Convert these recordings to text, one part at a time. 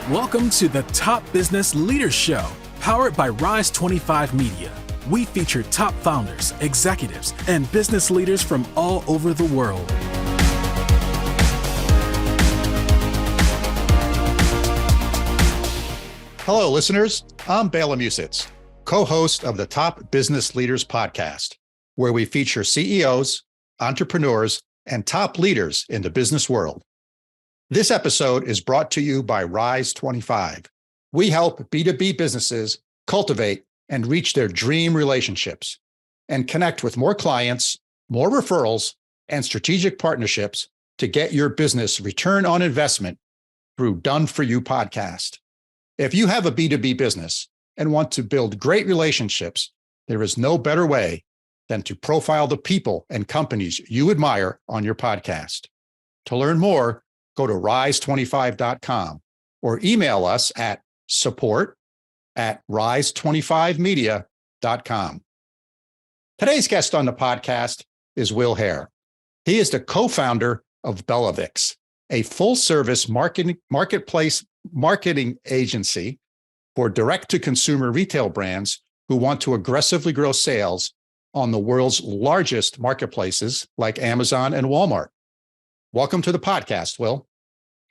Welcome to the Top Business Leaders Show, powered by Rise 25 Media. We feature top founders, executives, and business leaders from all over the world. Hello, listeners. I'm BellaVix, co-host of the Top Business Leaders podcast, where we feature CEOs, entrepreneurs, and top leaders in the business world. This episode is brought to you by Rise 25. We help B2B businesses cultivate and reach their dream relationships and connect with more clients, more referrals, and strategic partnerships to get your business return on investment through Done For You podcast. If you have a B2B business and want to build great relationships, there is no better way than to profile the people and companies you admire on your podcast. To learn more, go to rise25.com or email us at support@rise25media.com. Today's guest on the podcast is Will Haire. He is the co-founder of BellaVix, a full-service marketplace marketing agency for direct-to-consumer retail brands who want to aggressively grow sales on the world's largest marketplaces like Amazon and Walmart. Welcome to the podcast, Will.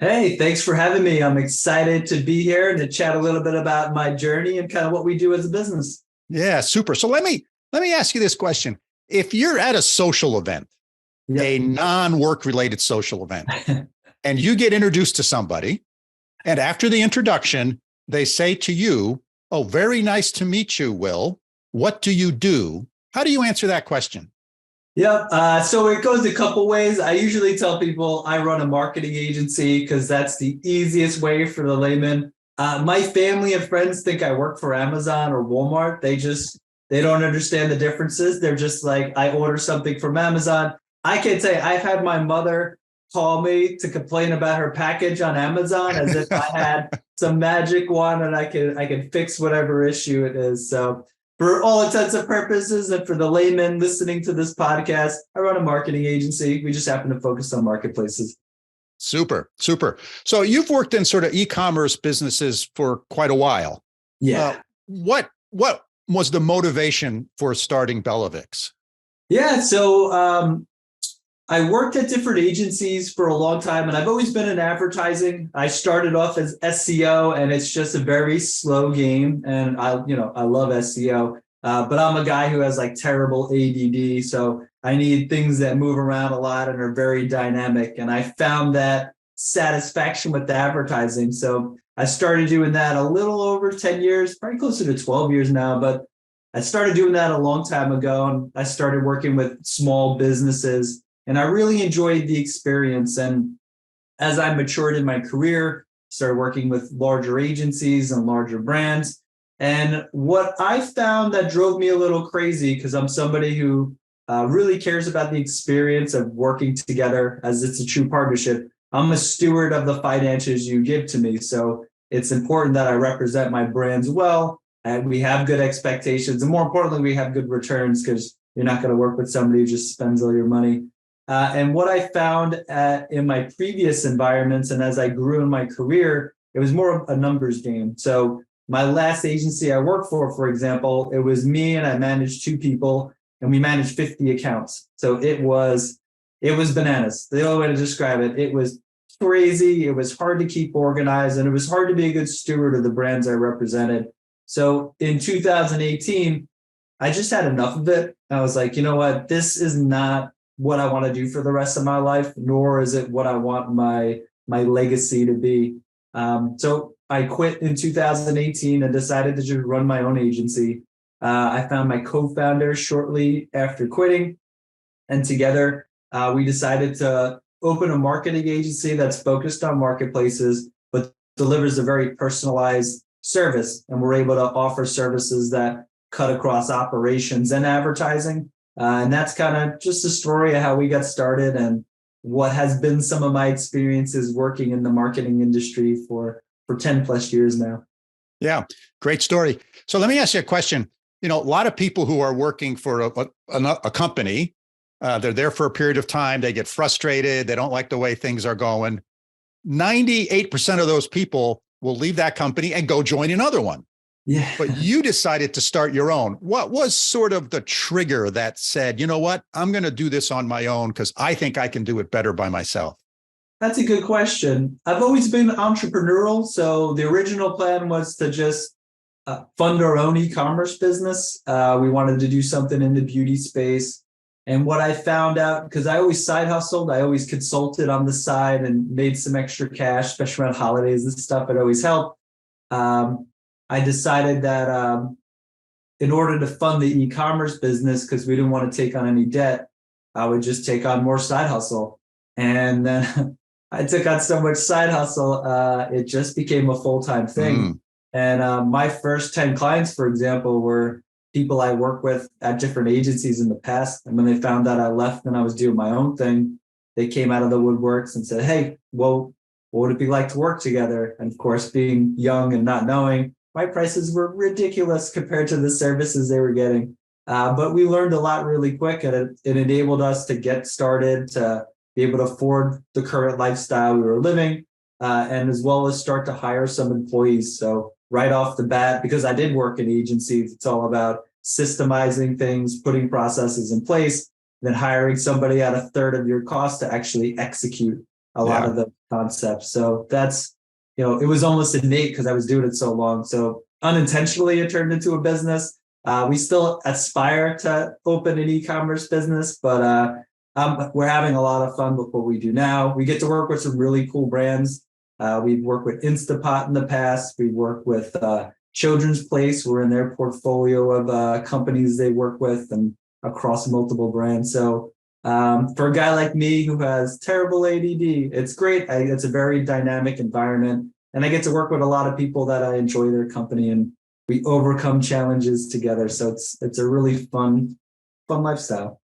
Hey, thanks for having me. I'm excited to be here and to chat a little bit about my journey and kind of what we do as a business. Yeah, super. So let me ask you this question. If you're at a social event, a non-work related social event, and you get introduced to somebody, and after the introduction, they say to you, "Oh, very nice to meet you, Will. What do you do?" How do you answer that question? So it goes a couple ways. I usually tell people I run a marketing agency because that's the easiest way for the layman. My family and friends think I work for Amazon or Walmart. They don't understand the differences. They're just like, I order something from Amazon. I can say I've had my mother call me to complain about her package on Amazon as if I had some magic wand and I can fix whatever issue it is. So for all intents and purposes, and for the layman listening to this podcast, I run a marketing agency. We just happen to focus on marketplaces. Super. So you've worked in sort of e-commerce businesses for quite a while. Yeah. What was the motivation for starting BellaVix? Yeah. So I worked at different agencies for a long time, and I've always been in advertising. I started off as SEO, and it's just a very slow game. And I love SEO, but I'm a guy who has like terrible ADD. So I need things that move around a lot and are very dynamic. And I found that satisfaction with advertising. So I started doing that a little over 10 years, probably closer to 12 years now, but I started doing that a long time ago. And I started working with small businesses. And I really enjoyed the experience. And as I matured in my career, started working with larger agencies and larger brands. And what I found that drove me a little crazy, because I'm somebody who really cares about the experience of working together as it's a true partnership. I'm a steward of the finances you give to me. So it's important that I represent my brands well, and we have good expectations. And more importantly, we have good returns, because you're not going to work with somebody who just spends all your money. And what I found in my previous environments, and as I grew in my career, it was more of a numbers game. So my last agency I worked for example, it was me and I managed two people, and we managed 50 accounts. So it was bananas. The only way to describe it, it was crazy. It was hard to keep organized, and it was hard to be a good steward of the brands I represented. So in 2018, I just had enough of it. I was like, you know what, this is not what I want to do for the rest of my life, nor is it what I want my legacy to be. So I quit in 2018 and decided to just run my own agency. I found my co-founder shortly after quitting, and together we decided to open a marketing agency that's focused on marketplaces, but delivers a very personalized service. And we're able to offer services that cut across operations and advertising. And that's kind of just a story of how we got started and what has been some of my experiences working in the marketing industry for 10 plus years now. Yeah, great story. So let me ask you a question. A lot of people who are working for a company, they're there for a period of time, they get frustrated, they don't like the way things are going. 98% of those people will leave that company and go join another one. Yeah. But you decided to start your own. What was sort of the trigger that said, you know what, I'm going to do this on my own because I think I can do it better by myself? That's a good question. I've always been entrepreneurial. So the original plan was to just fund our own e-commerce business. We wanted to do something in the beauty space. And what I found out, because I always side hustled, I always consulted on the side and made some extra cash, especially around holidays and stuff. It always helped. I decided that in order to fund the e-commerce business, because we didn't want to take on any debt, I would just take on more side hustle. And then I took on so much side hustle, it just became a full-time thing. And my first 10 clients, for example, were people I worked with at different agencies in the past. And when they found out I left and I was doing my own thing, they came out of the woodworks and said, hey, well, what would it be like to work together? And of course, being young and not knowing, my prices were ridiculous compared to the services they were getting. But we learned a lot really quick, and it enabled us to get started, to be able to afford the current lifestyle we were living, and as well as start to hire some employees. So right off the bat, because I did work in agencies, it's all about systemizing things, putting processes in place, then hiring somebody at a third of your cost to actually execute a lot of the concepts. So that's, it was almost innate because I was doing it so long. So unintentionally, it turned into a business. We still aspire to open an e-commerce business, but we're having a lot of fun with what we do now. We get to work with some really cool brands. We've worked with Instapot in the past. We work with Children's Place. We're in their portfolio of companies they work with and across multiple brands. So for a guy like me who has terrible ADD, it's great. It's a very dynamic environment, and I get to work with a lot of people that I enjoy their company, and we overcome challenges together. So it's a really fun lifestyle.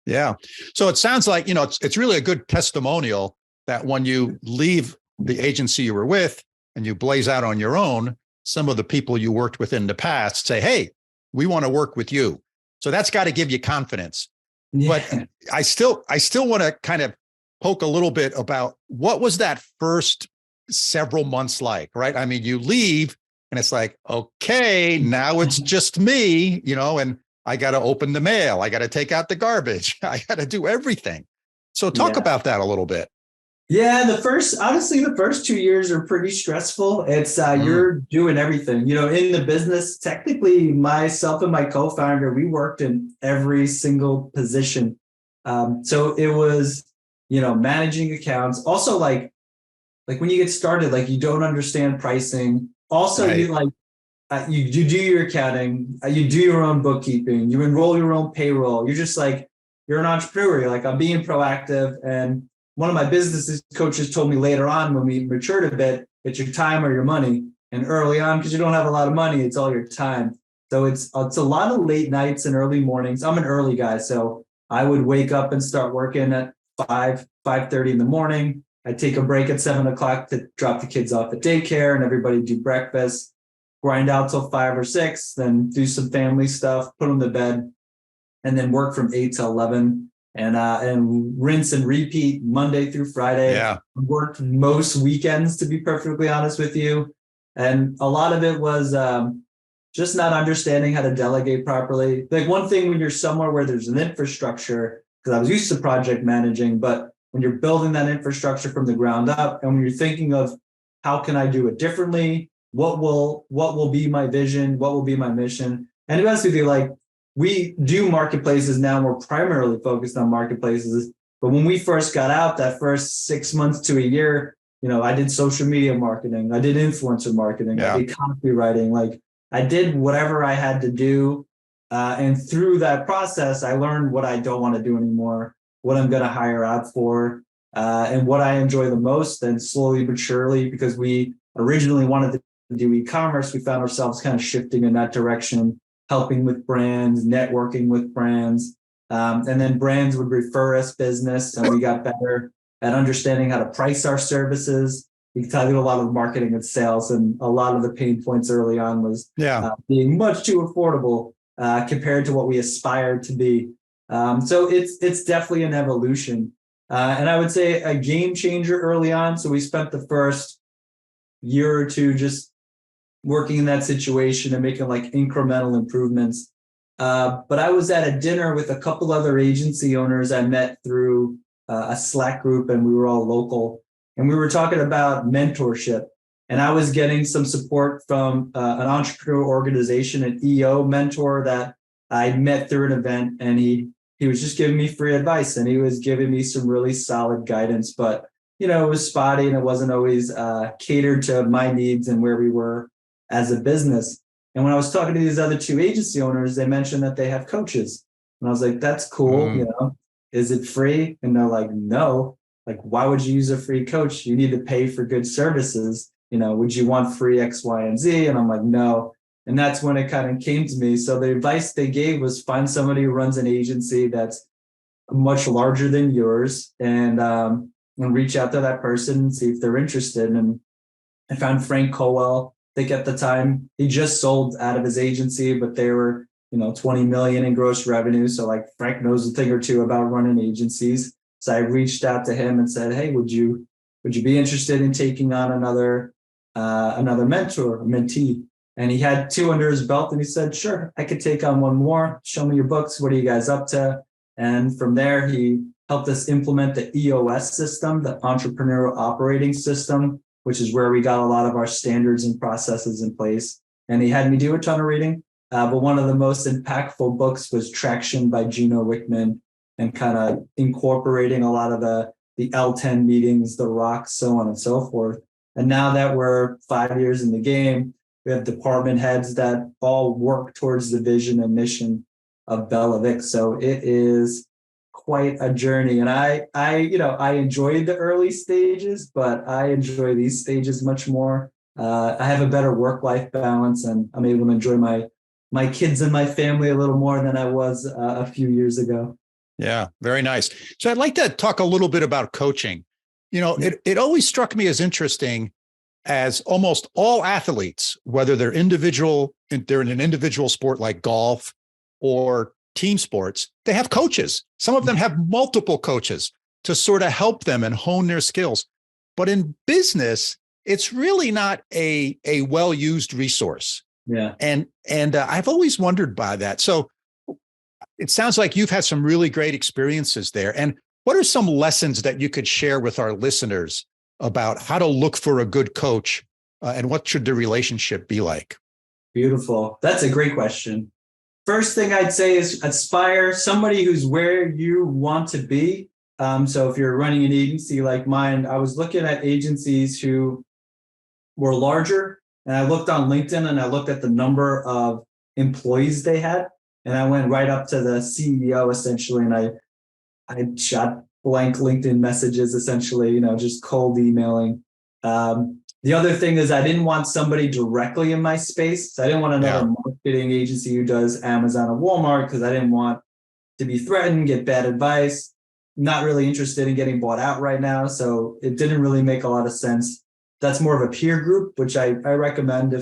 Yeah. So it sounds like, it's really a good testimonial that when you leave the agency you were with and you blaze out on your own, some of the people you worked with in the past say, hey, we want to work with you. So that's got to give you confidence. Yeah. But I still want to kind of poke a little bit about what was that first several months like, right? I mean, you leave and it's like, okay, now it's just me, and I got to open the mail. I got to take out the garbage. I got to do everything. So talk about that a little bit. Yeah, the first 2 years are pretty stressful. It's you're doing everything, in the business. Technically, myself and my co-founder, we worked in every single position. So it was, managing accounts. Also, like when you get started, like you don't understand pricing. Also, right. You do your accounting, you do your own bookkeeping, you enroll your own payroll. You're just like, you're an entrepreneur. You're like, I'm being proactive. And one of my business coaches told me later on when we matured a bit, it's your time or your money. And early on, because you don't have a lot of money, it's all your time. So it's a lot of late nights and early mornings. I'm an early guy, so I would wake up and start working at 5:30 in the morning. I'd take a break at 7 o'clock to drop the kids off at daycare and everybody do breakfast, grind out till 5 or 6, then do some family stuff, put them to bed, and then work from 8 to 11 and rinse and repeat Monday through Friday. Yeah. Worked most weekends, to be perfectly honest with you. And a lot of it was just not understanding how to delegate properly. Like one thing when you're somewhere where there's an infrastructure, because I was used to project managing, but when you're building that infrastructure from the ground up, and when you're thinking of how can I do it differently, what will be my vision, what will be my mission, and to be honest with you, like we do marketplaces now. We're primarily focused on marketplaces, but when we first got out, that first 6 months to a year, I did social media marketing, I did influencer marketing, I did copywriting, like I did whatever I had to do, and through that process, I learned what I don't want to do anymore, what I'm going to hire out for, and what I enjoy the most. And slowly but surely, because we originally wanted to do e-commerce, we found ourselves kind of shifting in that direction, helping with brands, networking with brands. And then brands would refer us business, and we got better at understanding how to price our services. We could do a lot of marketing and sales, and a lot of the pain points early on was being much too affordable compared to what we aspired to be. So it's definitely an evolution. And I would say a game changer early on. So we spent the first year or two just working in that situation and making like incremental improvements. But I was at a dinner with a couple other agency owners I met through a Slack group, and we were all local. And we were talking about mentorship. And I was getting some support from an entrepreneur organization, an EO mentor that I met through an event. And he was just giving me free advice, and he was giving me some really solid guidance. But, it was spotty, and it wasn't always catered to my needs and where we were as a business. And when I was talking to these other two agency owners, they mentioned that they have coaches. And I was like, that's cool. Is it free? And they're like, no. Like, why would you use a free coach? You need to pay for good services. Would you want free X, Y, and Z? And I'm like, no. And that's when it kind of came to me. So the advice they gave was find somebody who runs an agency that's much larger than yours, and reach out to that person and see if they're interested. And I found Frank Colwell. I think at the time he just sold out of his agency, but they were, 20 million in gross revenue. So like Frank knows a thing or two about running agencies. So I reached out to him and said, hey, would you be interested in taking on another mentor, mentee? And he had 2 under his belt, and he said, sure, I could take on one more. Show me your books. What are you guys up to? And from there, he helped us implement the EOS system, the Entrepreneurial Operating System, which is where we got a lot of our standards and processes in place. And he had me do a ton of reading. But one of the most impactful books was Traction by Gino Wickman, and kind of incorporating a lot of the L10 meetings, the rocks, so on and so forth. And now that we're 5 years in the game, we have department heads that all work towards the vision and mission of BellaVix. So it is quite a journey. And I enjoyed the early stages, but I enjoy these stages much more. I have a better work-life balance, and I'm able to enjoy my kids and my family a little more than I was a few years ago. Yeah, very nice. So I'd like to talk a little bit about coaching. It always struck me as interesting, as almost all athletes, whether they're in an individual sport like golf or team sports, they have coaches. Some of them have multiple coaches to sort of help them and hone their skills. But in business, it's really not a well-used resource. Yeah. And I've always wondered by that. So it sounds like you've had some really great experiences there. And what are some lessons that you could share with our listeners about how to look for a good coach, and what should the relationship be like? Beautiful. That's a great question. First thing I'd say is aspire somebody who's where you want to be. So if you're running an agency like mine, I was looking at agencies who were larger, and I looked on LinkedIn and I looked at the number of employees they had, and I went right up to the CEO essentially, and I shot blank LinkedIn messages essentially, just cold emailing. The other thing is I didn't want somebody directly in my space. So I didn't want another marketing agency who does Amazon or Walmart, because I didn't want to be threatened, get bad advice. Not really interested in getting bought out right now. So it didn't really make a lot of sense. That's more of a peer group, which I recommend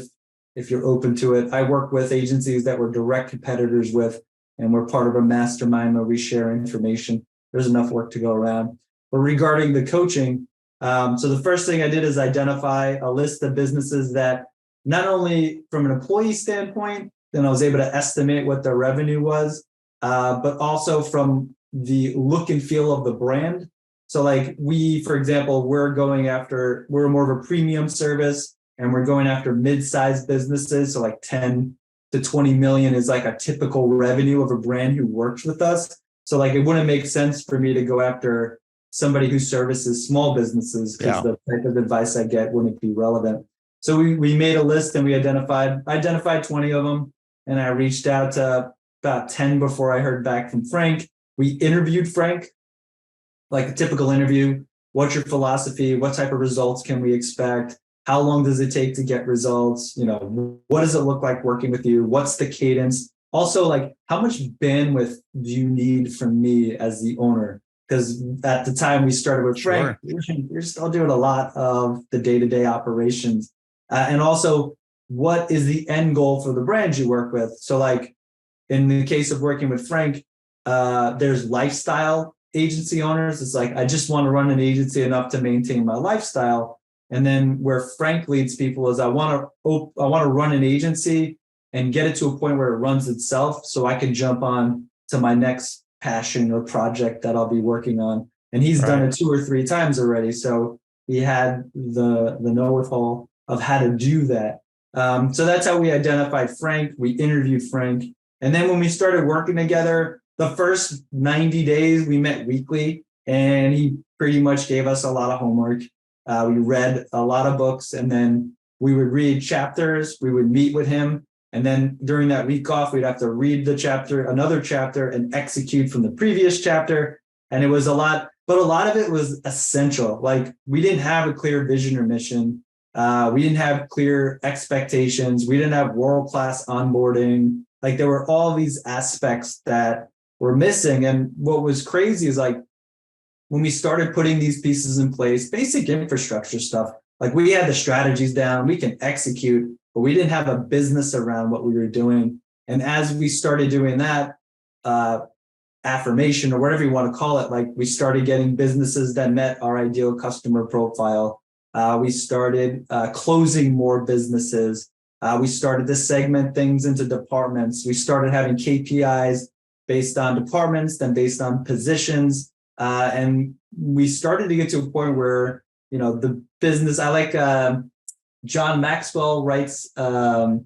if you're open to it. I work with agencies that we're direct competitors with, and we're part of a mastermind where we share information. There's enough work to go around. But regarding the coaching, so the first thing I did is identify a list of businesses that, not only from an employee standpoint, then I was able to estimate what their revenue was, but also from the look and feel of the brand. So like for example, we're more of a premium service, and we're going after mid-sized businesses. So like 10 to 20 million is like a typical revenue of a brand who works with us. So like it wouldn't make sense for me to go after somebody who services small businesses, because the type of advice I get wouldn't be relevant. So we made a list, and I identified 20 of them, and I reached out to about 10 before I heard back from Frank. We interviewed Frank, like a typical interview. What's your philosophy? What type of results can we expect? How long does it take to get results? What does it look like working with you? What's the cadence? Also, like, how much bandwidth do you need from me as the owner? Because at the time we started with Frank, you're still doing a lot of the day-to-day operations. And also, what is the end goal for the brands you work with? So like in the case of working with Frank, there's lifestyle agency owners. It's like, I just want to run an agency enough to maintain my lifestyle. And then where Frank leads people is I want to run an agency and get it to a point where it runs itself so I can jump on to my next passion or project that I'll be working on. And he's done it 2 or 3 times already. So he had the know-how of how to do that. So that's how we identified Frank. We interviewed Frank. And then when we started working together, the first 90 days, we met weekly, and he pretty much gave us a lot of homework. We read a lot of books, and then we would read chapters. We would meet with him. And then during that week off, we'd have to read another chapter, and execute from the previous chapter. And it was a lot, but a lot of it was essential. Like, we didn't have a clear vision or mission. We didn't have clear expectations. We didn't have world-class onboarding. Like, there were all these aspects that were missing. And what was crazy is, like, when we started putting these pieces in place, basic infrastructure stuff, like, we had the strategies down, we can execute, but we didn't have a business around what we were doing. And as we started doing that, affirmation or whatever you want to call it, like, we started getting businesses that met our ideal customer profile. We started closing more businesses. We started to segment things into departments. We started having KPIs based on departments, then based on positions. And we started to get to a point where, the business, I like John Maxwell writes a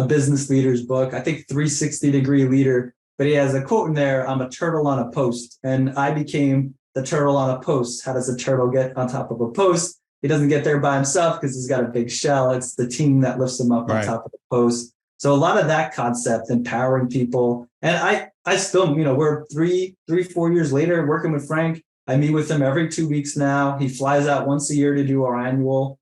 business leader's book, I think 360-degree leader, but he has a quote in there, "I'm a turtle on a post." And I became the turtle on a post. How does a turtle get on top of a post? He doesn't get there by himself because he's got a big shell. It's the team that lifts him up on top of the post. So a lot of that concept, empowering people. And I still, we're 4 years later working with Frank. I meet with him every 2 weeks now. He flies out once a year to do our annual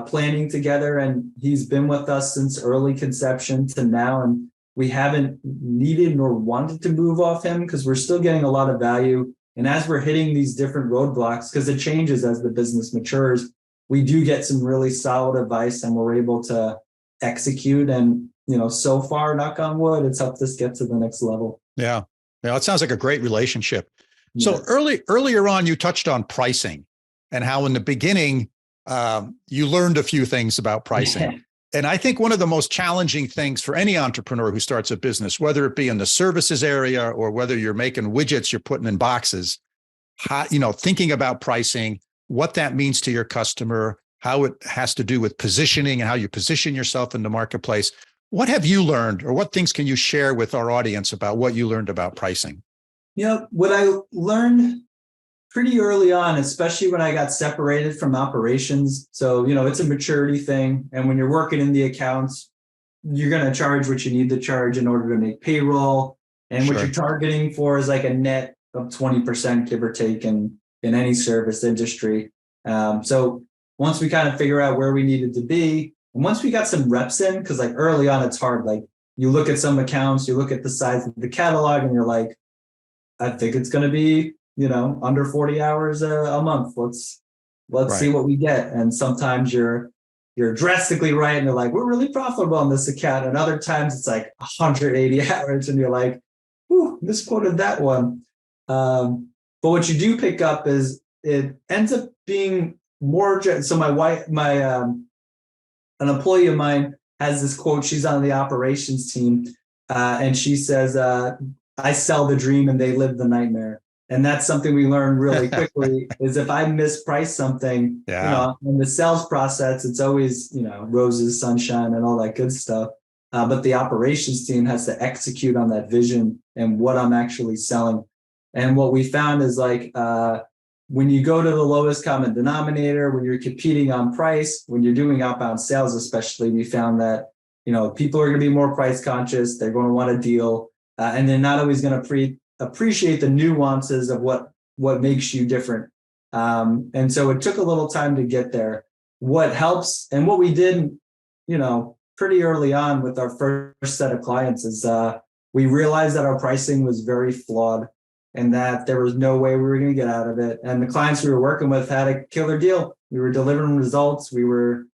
planning together. And he's been with us since early conception to now. And we haven't needed nor wanted to move off him because we're still getting a lot of value. And as we're hitting these different roadblocks, because it changes as the business matures, we do get some really solid advice, and we're able to execute. And, so far, knock on wood, it's helped us get to the next level. Yeah. It sounds like a great relationship. Yeah. So earlier on, you touched on pricing and how in the beginning, you learned a few things about pricing. Yeah. And I think one of the most challenging things for any entrepreneur who starts a business, whether it be in the services area or whether you're making widgets you're putting in boxes, thinking about pricing, what that means to your customer, how it has to do with positioning and how you position yourself in the marketplace. What have you learned, or what things can you share with our audience about what you learned about pricing? What I learned pretty early on, especially when I got separated from operations. So, it's a maturity thing. And when you're working in the accounts, you're going to charge what you need to charge in order to make payroll. And what you're targeting for is like a net of 20%, give or take, in any service industry. So once we kind of figure out where we needed to be, and once we got some reps in, because like early on, it's hard. Like, you look at some accounts, you look at the size of the catalog, and you're like, I think it's going to be, under 40 hours a month. Let's see what we get. And sometimes you're drastically right, and you're like, we're really profitable on this account. And other times it's like 180 hours, and you're like, whew, misquoted that one. But what you do pick up is it ends up being more. So an employee of mine has this quote. She's on the operations team, and she says, "I sell the dream and they live the nightmare." And that's something we learned really quickly is if I misprice something, in the sales process, it's always, roses, sunshine, and all that good stuff. But the operations team has to execute on that vision and what I'm actually selling. And what we found is like, when you go to the lowest common denominator, when you're competing on price, when you're doing outbound sales, especially, we found that, people are going to be more price conscious. They're going to want a deal, and they're not always going to appreciate the nuances of what makes you different. And so it took a little time to get there. What helps, and what we did, pretty early on with our first set of clients is we realized that our pricing was very flawed and that there was no way we were going to get out of it. And the clients we were working with had a killer deal. We were delivering results. We were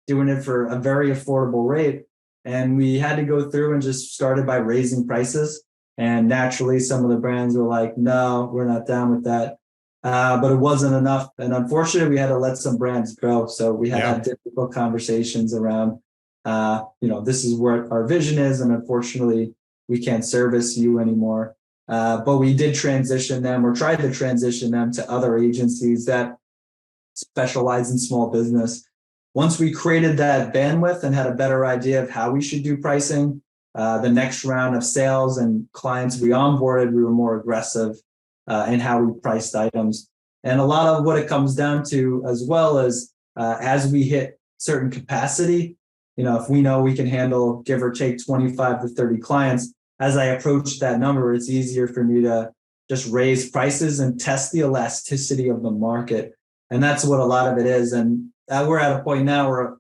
doing it for a very affordable rate. And we had to go through and just started by raising prices. And naturally, some of the brands were like, no, we're not down with that. but it wasn't enough. And unfortunately, we had to let some brands go. So we had to have difficult conversations around, this is what our vision is. And unfortunately, we can't service you anymore. But we did transition them or tried to transition them to other agencies that specialize in small business. Once we created that bandwidth and had a better idea of how we should do pricing, the next round of sales and clients we onboarded, we were more aggressive in how we priced items. And a lot of what it comes down to as well as we hit certain capacity, if we know we can handle give or take 25 to 30 clients, as I approach that number, it's easier for me to just raise prices and test the elasticity of the market. And that's what a lot of it is. And we're at a point now where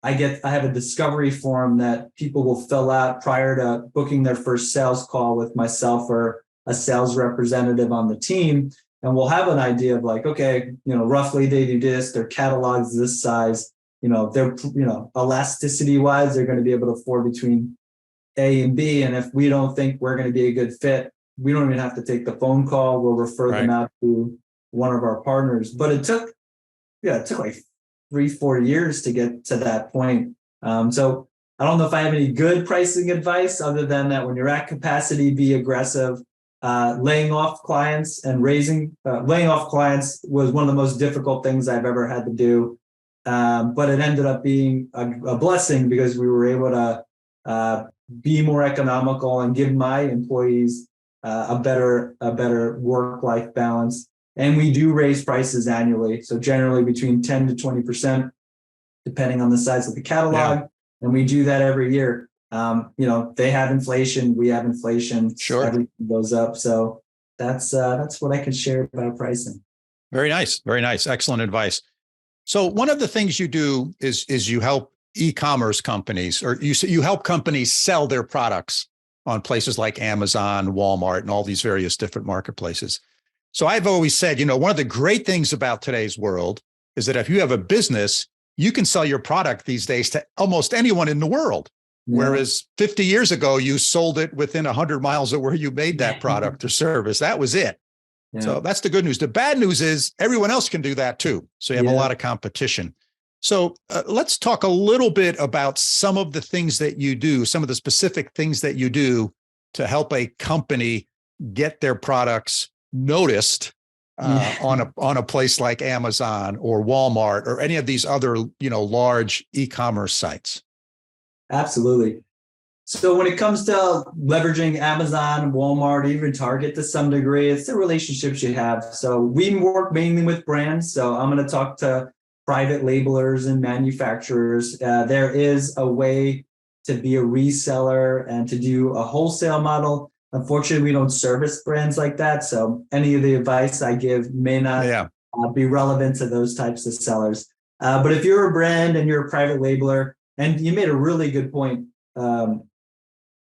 I have a discovery form that people will fill out prior to booking their first sales call with myself or a sales representative on the team. And we'll have an idea of like, okay, roughly they do this, their catalog's this size, they're, elasticity wise, they're going to be able to afford between A and B. And if we don't think we're going to be a good fit, we don't even have to take the phone call. We'll refer them out to one of our partners. But it took like 3-4 years to get to that point. So I don't know if I have any good pricing advice other than that when you're at capacity, be aggressive. Laying off clients and laying off clients was one of the most difficult things I've ever had to do. But it ended up being a blessing because we were able to be more economical and give my employees a better work-life balance. And we do raise prices annually. So generally between 10 to 20%, depending on the size of the catalog. Yeah. And we do that every year. They have inflation, we have inflation, sure, everything goes up. So that's what I can share about pricing. Very nice. Very nice. Excellent advice. So one of the things you do is you help e-commerce companies, or you help companies sell their products on places like Amazon, Walmart, and all these various different marketplaces. So I've always said, one of the great things about today's world is that if you have a business, you can sell your product these days to almost anyone in the world. Yeah. Whereas 50 years ago, you sold it within 100 miles of where you made that product or service. That was it. Yeah. So that's the good news. The bad news is everyone else can do that too. So you have a lot of competition. So let's talk a little bit about some of the things that you do, some of the specific things that you do to help a company get their products noticed on a place like Amazon or Walmart or any of these other, large e-commerce sites. Absolutely. So when it comes to leveraging Amazon, Walmart, even Target to some degree, it's the relationships you have. So we work mainly with brands. So I'm going to talk to private labelers and manufacturers. There is a way to be a reseller and to do a wholesale model. Unfortunately, we don't service brands like that. So any of the advice I give may not be relevant to those types of sellers. But if you're a brand and you're a private labeler, and you made a really good point,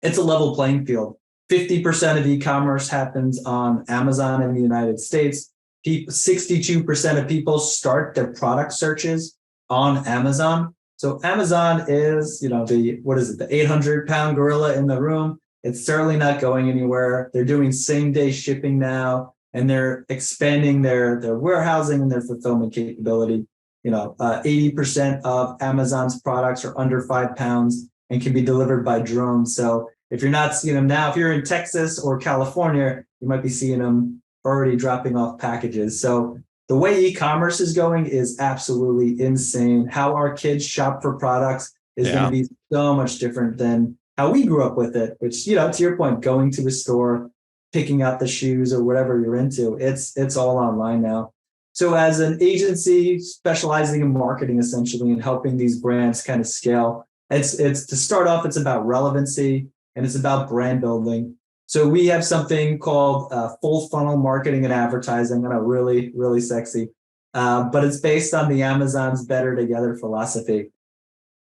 it's a level playing field. 50% of e-commerce happens on Amazon in the United States. 62% of people start their product searches on Amazon. So Amazon is, the 800-pound gorilla in the room. It's certainly not going anywhere. They're doing same-day shipping now, and they're expanding their warehousing and their fulfillment capability. 80% of Amazon's products are under 5 pounds and can be delivered by drone. So if you're not seeing them now, if you're in Texas or California, you might be seeing them already dropping off packages. So the way e-commerce is going is absolutely insane. How our kids shop for products is going to be so much different than how we grew up with it, which, to your point, going to a store, picking out the shoes or whatever you're into, it's all online now. So as an agency specializing in marketing, essentially, and helping these brands kind of scale, it's to start off, it's about relevancy and it's about brand building. So we have something called full funnel marketing and advertising, and really, really sexy, but it's based on the Amazon's Better Together philosophy.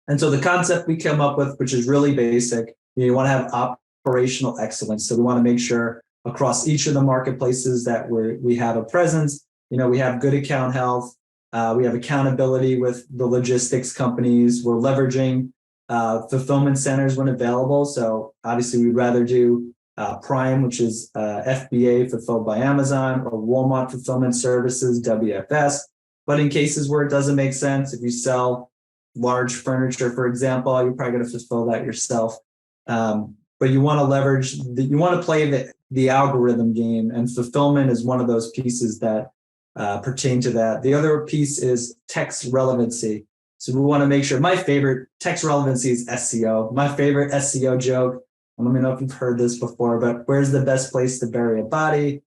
And so the concept we come up with, which is really basic, you want to have operational excellence. So we want to make sure across each of the marketplaces that we have a presence. We have good account health. We have accountability with the logistics companies. We're leveraging fulfillment centers when available. So obviously we'd rather do Prime, which is FBA fulfilled by Amazon, or Walmart Fulfillment Services, WFS. But in cases where it doesn't make sense, if you sell large furniture, for example, you're probably going to fulfill that yourself. But you want to leverage, you want to play the algorithm game, and fulfillment is one of those pieces that pertain to that. The other piece is text relevancy. So we want to make sure, my favorite text relevancy is SEO. My favorite SEO joke, and let me know if you've heard this before, but where's the best place to bury a body?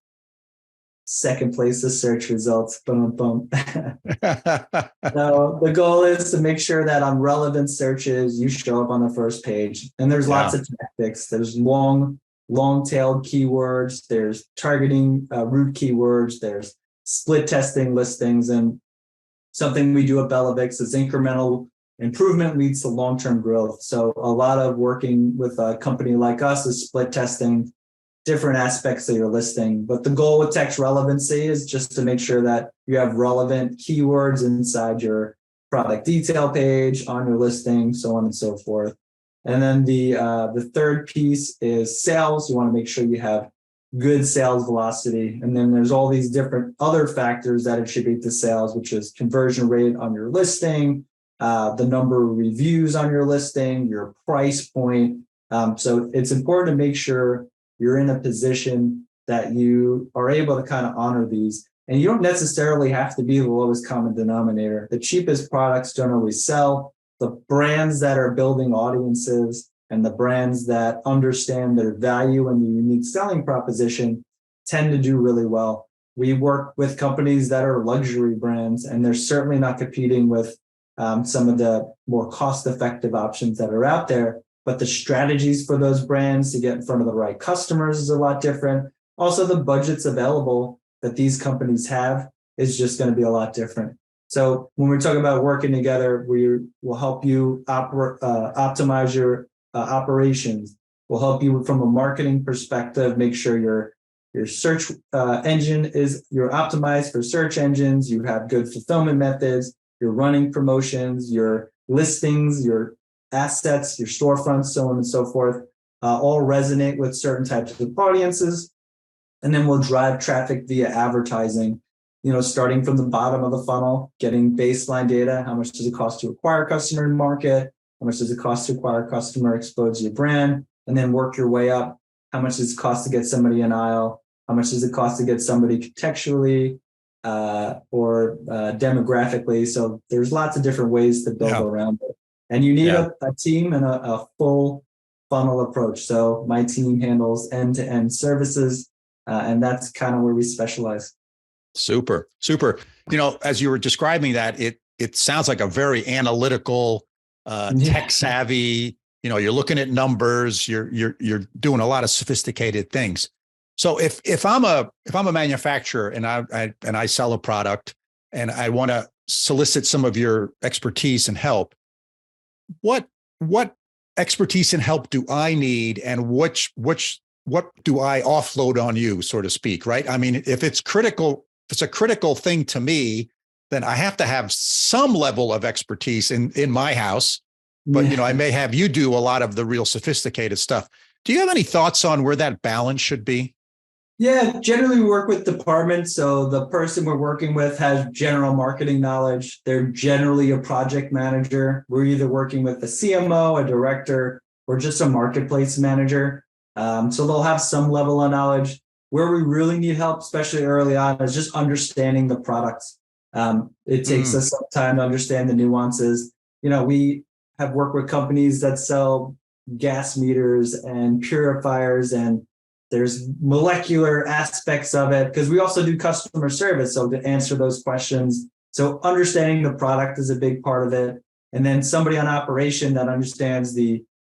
Second place to search results. Boom, boom. So the goal is to make sure that on relevant searches, you show up on the first page. And there's lots of tactics. There's long-tailed keywords. There's targeting root keywords. There's split testing listings. And something we do at BellaVix is incremental improvement leads to long-term growth. So a lot of working with a company like us is split testing different aspects of your listing. But the goal with text relevancy is just to make sure that you have relevant keywords inside your product detail page, on your listing, so on and so forth. And then the third piece is sales. You want to make sure you have good sales velocity. And then there's all these different other factors that attribute to sales, which is conversion rate on your listing, the number of reviews on your listing, your price point. So it's important to make sure you're in a position that you are able to kind of honor these. And you don't necessarily have to be the lowest common denominator. The cheapest products don't always sell. The brands that are building audiences and the brands that understand their value and the unique selling proposition tend to do really well. We work with companies that are luxury brands, and they're certainly not competing with some of the more cost-effective options that are out there. But the strategies for those brands to get in front of the right customers is a lot different. Also, the budgets available that these companies have is just going to be a lot different. So when we're talking about working together, we will help you optimize your operations. We'll help you from a marketing perspective, make sure your search engine you're optimized for search engines. You have good fulfillment methods. You're running promotions, your listings, your assets, your storefronts, so on and so forth, all resonate with certain types of audiences. And then we'll drive traffic via advertising, starting from the bottom of the funnel, getting baseline data. How much does it cost to acquire a customer in market? How much does it cost to acquire a customer, expose your brand? And then work your way up. How much does it cost to get somebody in aisle? How much does it cost to get somebody contextually or demographically? So there's lots of different ways to build around it. And you need a team and a full funnel approach. So my team handles end-to-end services, and that's kind of where we specialize. Super. As you were describing that, it sounds like a very analytical, tech savvy. You're looking at numbers. You're doing a lot of sophisticated things. So if I'm a manufacturer and I sell a product and I want to solicit some of your expertise and help, what expertise and help do I need, and what do I offload on you, so to speak, right? I mean, if it's a critical thing to me, then I have to have some level of expertise in my house, but I may have you do a lot of the real sophisticated stuff. Do you have any thoughts on where that balance should be? Yeah, generally we work with departments. So the person we're working with has general marketing knowledge. They're generally a project manager. We're either working with a CMO, a director, or just a marketplace manager. So they'll have some level of knowledge. Where we really need help, especially early on, is just understanding the products. It takes us some time to understand the nuances. We have worked with companies that sell gas meters and purifiers, and there's molecular aspects of it because we also do customer service. So to answer those questions, so understanding the product is a big part of it. And then somebody on operation that understands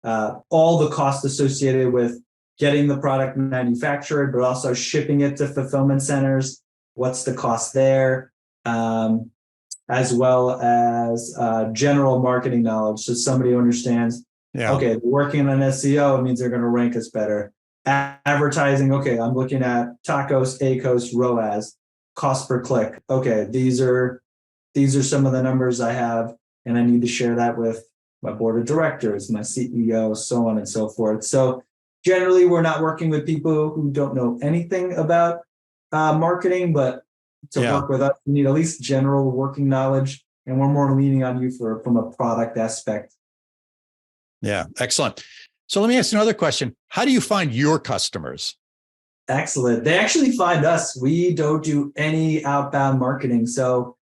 all the costs associated with getting the product manufactured, but also shipping it to fulfillment centers. What's the cost there? As well as general marketing knowledge. So somebody who understands, okay, working on SEO, it means they're going to rank us better. Advertising, okay, I'm looking at TACoS, ACoS, ROAS, cost per click. Okay, these are some of the numbers I have, and I need to share that with my board of directors, my CEO, so on and so forth. So generally, we're not working with people who don't know anything about marketing, but to work with us, you need at least general working knowledge, and we're more leaning on you from a product aspect. Yeah, excellent. So let me ask you another question. How do you find your customers? Excellent. They actually find us. We don't do any outbound marketing. So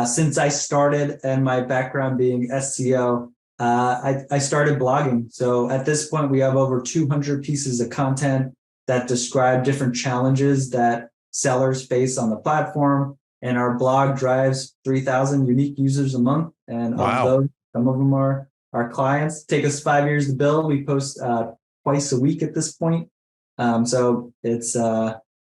since I started, and my background being SEO, I started blogging. So at this point, we have over 200 pieces of content that describe different challenges that sellers face on the platform. And our blog drives 3,000 unique users a month. And of those, some of them are our clients. Take us 5 years to build. We post twice a week at this point. So it's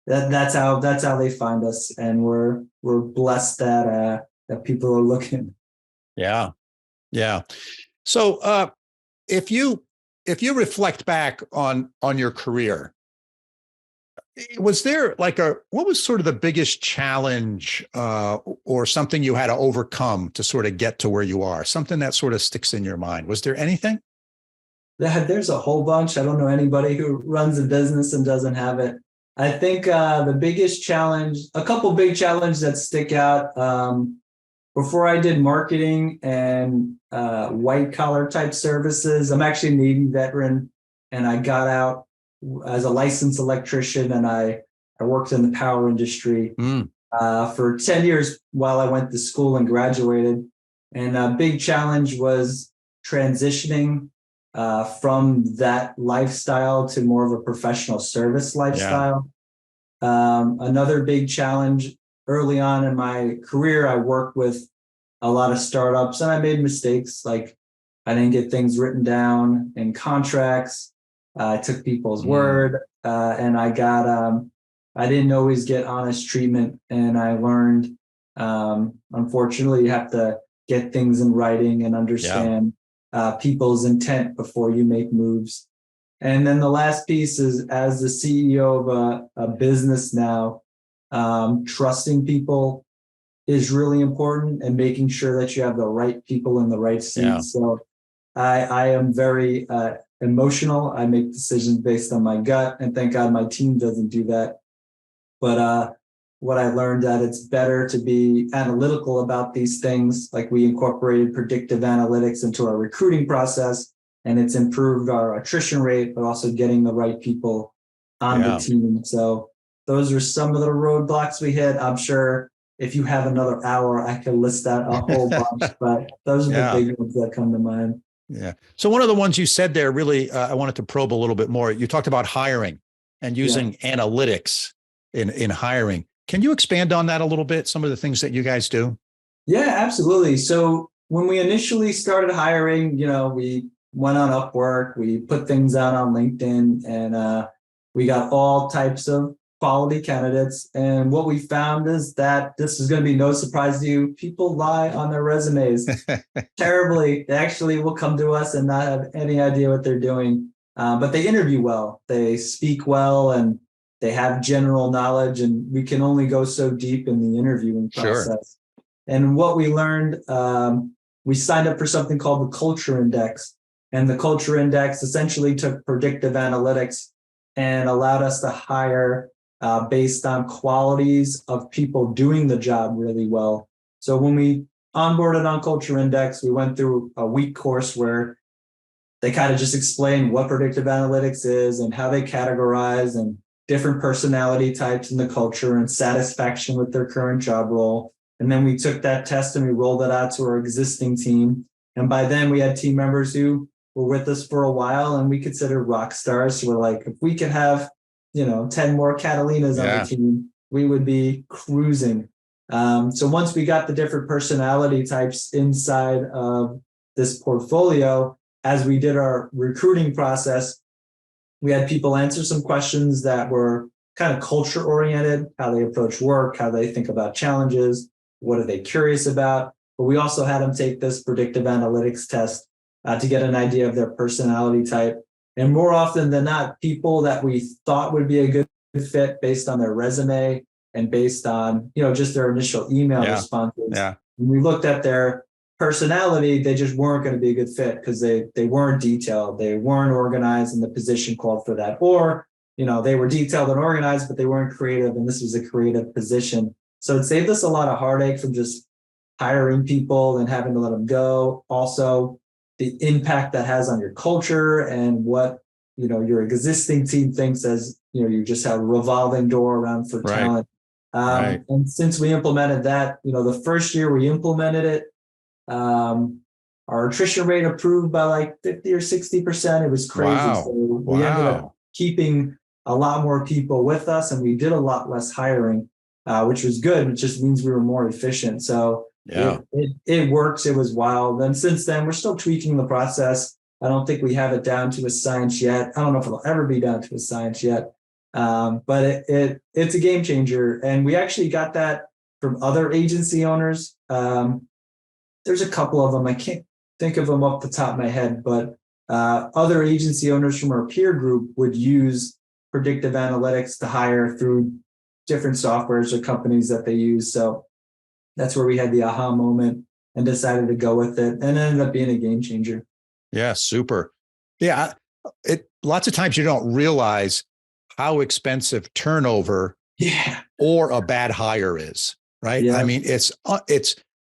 that's how they find us, and we're blessed that people are looking. Yeah. So if you reflect back on your career, was there what was sort of the biggest challenge or something you had to overcome to sort of get to where you are? Something that sort of sticks in your mind. Was there anything? There's a whole bunch. I don't know anybody who runs a business and doesn't have it. I think the biggest challenge, a couple big challenges that stick out. Before I did marketing and white collar type services, I'm actually a Navy veteran, and I got out as a licensed electrician, and I worked in the power industry for 10 years while I went to school and graduated. And a big challenge was transitioning from that lifestyle to more of a professional service lifestyle. Another big challenge early on in my career, I worked with a lot of startups, and I made mistakes. Like I didn't get things written down in contracts. I took people's word, and I didn't always get honest treatment. And I learned, unfortunately, you have to get things in writing and understand people's intent before you make moves. And then the last piece is, as the CEO of a business now, trusting people is really important, and making sure that you have the right people in the right seats. So I am very emotional. I make decisions based on my gut, and thank God my team doesn't do that. But what I learned, that it's better to be analytical about these things. Like we incorporated predictive analytics into our recruiting process, and it's improved our attrition rate, but also getting the right people on the team. So those are some of the roadblocks we hit. I'm sure if you have another hour, I could list out a whole bunch, but those are the big ones that come to mind. Yeah. So one of the ones you said there, really, I wanted to probe a little bit more. You talked about hiring and using analytics in hiring. Can you expand on that a little bit? Some of the things that you guys do? Yeah, absolutely. So when we initially started hiring, we went on Upwork, we put things out on LinkedIn, and we got all types of quality candidates. And what we found is that, this is going to be no surprise to you, people lie on their resumes terribly. They actually will come to us and not have any idea what they're doing, but they interview well, they speak well, and they have general knowledge, and we can only go so deep in the interviewing process. And what we learned, we signed up for something called the Culture Index. And the Culture Index essentially took predictive analytics and allowed us to hire based on qualities of people doing the job really well. So when we onboarded on Culture Index, we went through a week course where they kind of just explained what predictive analytics is and how they categorize and different personality types in the culture and satisfaction with their current job role. And then we took that test and we rolled it out to our existing team. And by then we had team members who were with us for a while, and we consider rock stars. So we're like, if we could have, 10 more Catalinas on the team, we would be cruising. So once we got the different personality types inside of this portfolio, as we did our recruiting process, we had people answer some questions that were kind of culture oriented, how they approach work, how they think about challenges, what are they curious about. But we also had them take this predictive analytics test to get an idea of their personality type. And more often than not, people that we thought would be a good fit based on their resume and based on, just their initial email responses. When we looked at their personality, they just weren't going to be a good fit because they weren't detailed, they weren't organized, and the position called for that. Or, they were detailed and organized, but they weren't creative, and this was a creative position. So it saved us a lot of heartache from just hiring people and having to let them go. Also, the impact that has on your culture and what your existing team thinks as you just have a revolving door around for talent. And since we implemented that, the first year we implemented it, our attrition rate improved by like 50 or 60%. It was crazy. Wow. So we ended up keeping a lot more people with us, and we did a lot less hiring, which was good. It just means we were more efficient. So it works. It was wild. And since then, we're still tweaking the process. I don't think we have it down to a science yet. I don't know if it'll ever be down to a science yet. But it's a game changer. And we actually got that from other agency owners. There's a couple of them. I can't think of them off the top of my head, but other agency owners from our peer group would use predictive analytics to hire through different softwares or companies that they use. So that's where we had the aha moment and decided to go with it, and it ended up being a game changer. Yeah, super. Yeah, lots of times you don't realize how expensive turnover or a bad hire is, right? Yeah. I mean, it's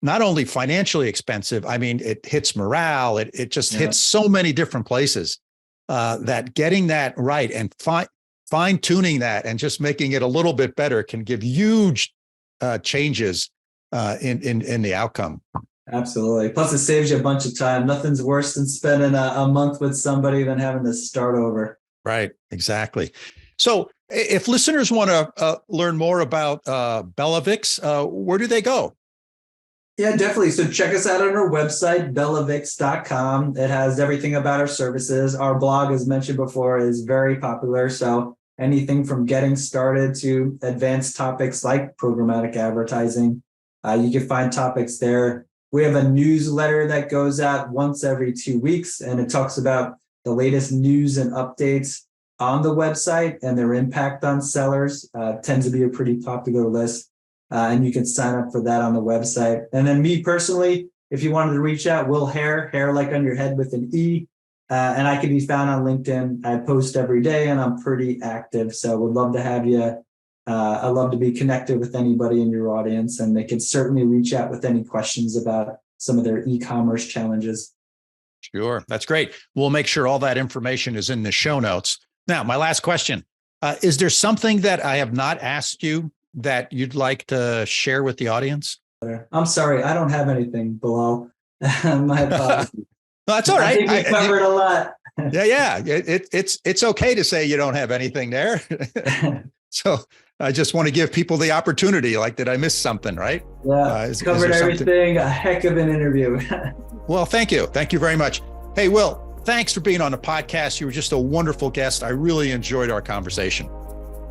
not only financially expensive. I mean, it hits morale. It just hits so many different places that getting that right and fine tuning that and just making it a little bit better can give huge changes in the outcome. Absolutely. Plus, it saves you a bunch of time. Nothing's worse than spending a month with somebody than having to start over. Right. Exactly. So if listeners want to learn more about BellaVix, where do they go? Yeah, definitely. So check us out on our website, BellaVix.com. It has everything about our services. Our blog, as mentioned before, is very popular. So anything from getting started to advanced topics like programmatic advertising, you can find topics there. We have a newsletter that goes out once every 2 weeks, and it talks about the latest news and updates on the website and their impact on sellers. Tends to be a pretty popular list. And you can sign up for that on the website. And then me personally, if you wanted to reach out, Will Haire, hair like on your head with an E. And I can be found on LinkedIn. I post every day and I'm pretty active. So would love to have you. I'd love to be connected with anybody in your audience, and they can certainly reach out with any questions about some of their e-commerce challenges. Sure. That's great. We'll make sure all that information is in the show notes. Now, my last question, is there something that I have not asked you that you'd like to share with the audience? I'm sorry, I don't have anything, Bilal. My apologies. No, that's all right. I think we covered a lot. Yeah. It's okay to say you don't have anything there. So I just want to give people the opportunity. Like, did I miss something? Right? Yeah, covered everything. A heck of an interview. Well, thank you. Thank you very much. Hey, Will, thanks for being on the podcast. You were just a wonderful guest. I really enjoyed our conversation.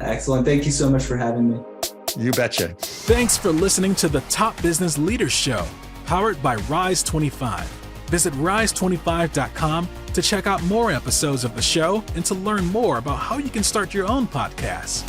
Excellent. Thank you so much for having me. You betcha. Thanks for listening to the Top Business Leaders Show, powered by Rise 25. Visit rise25.com to check out more episodes of the show and to learn more about how you can start your own podcast.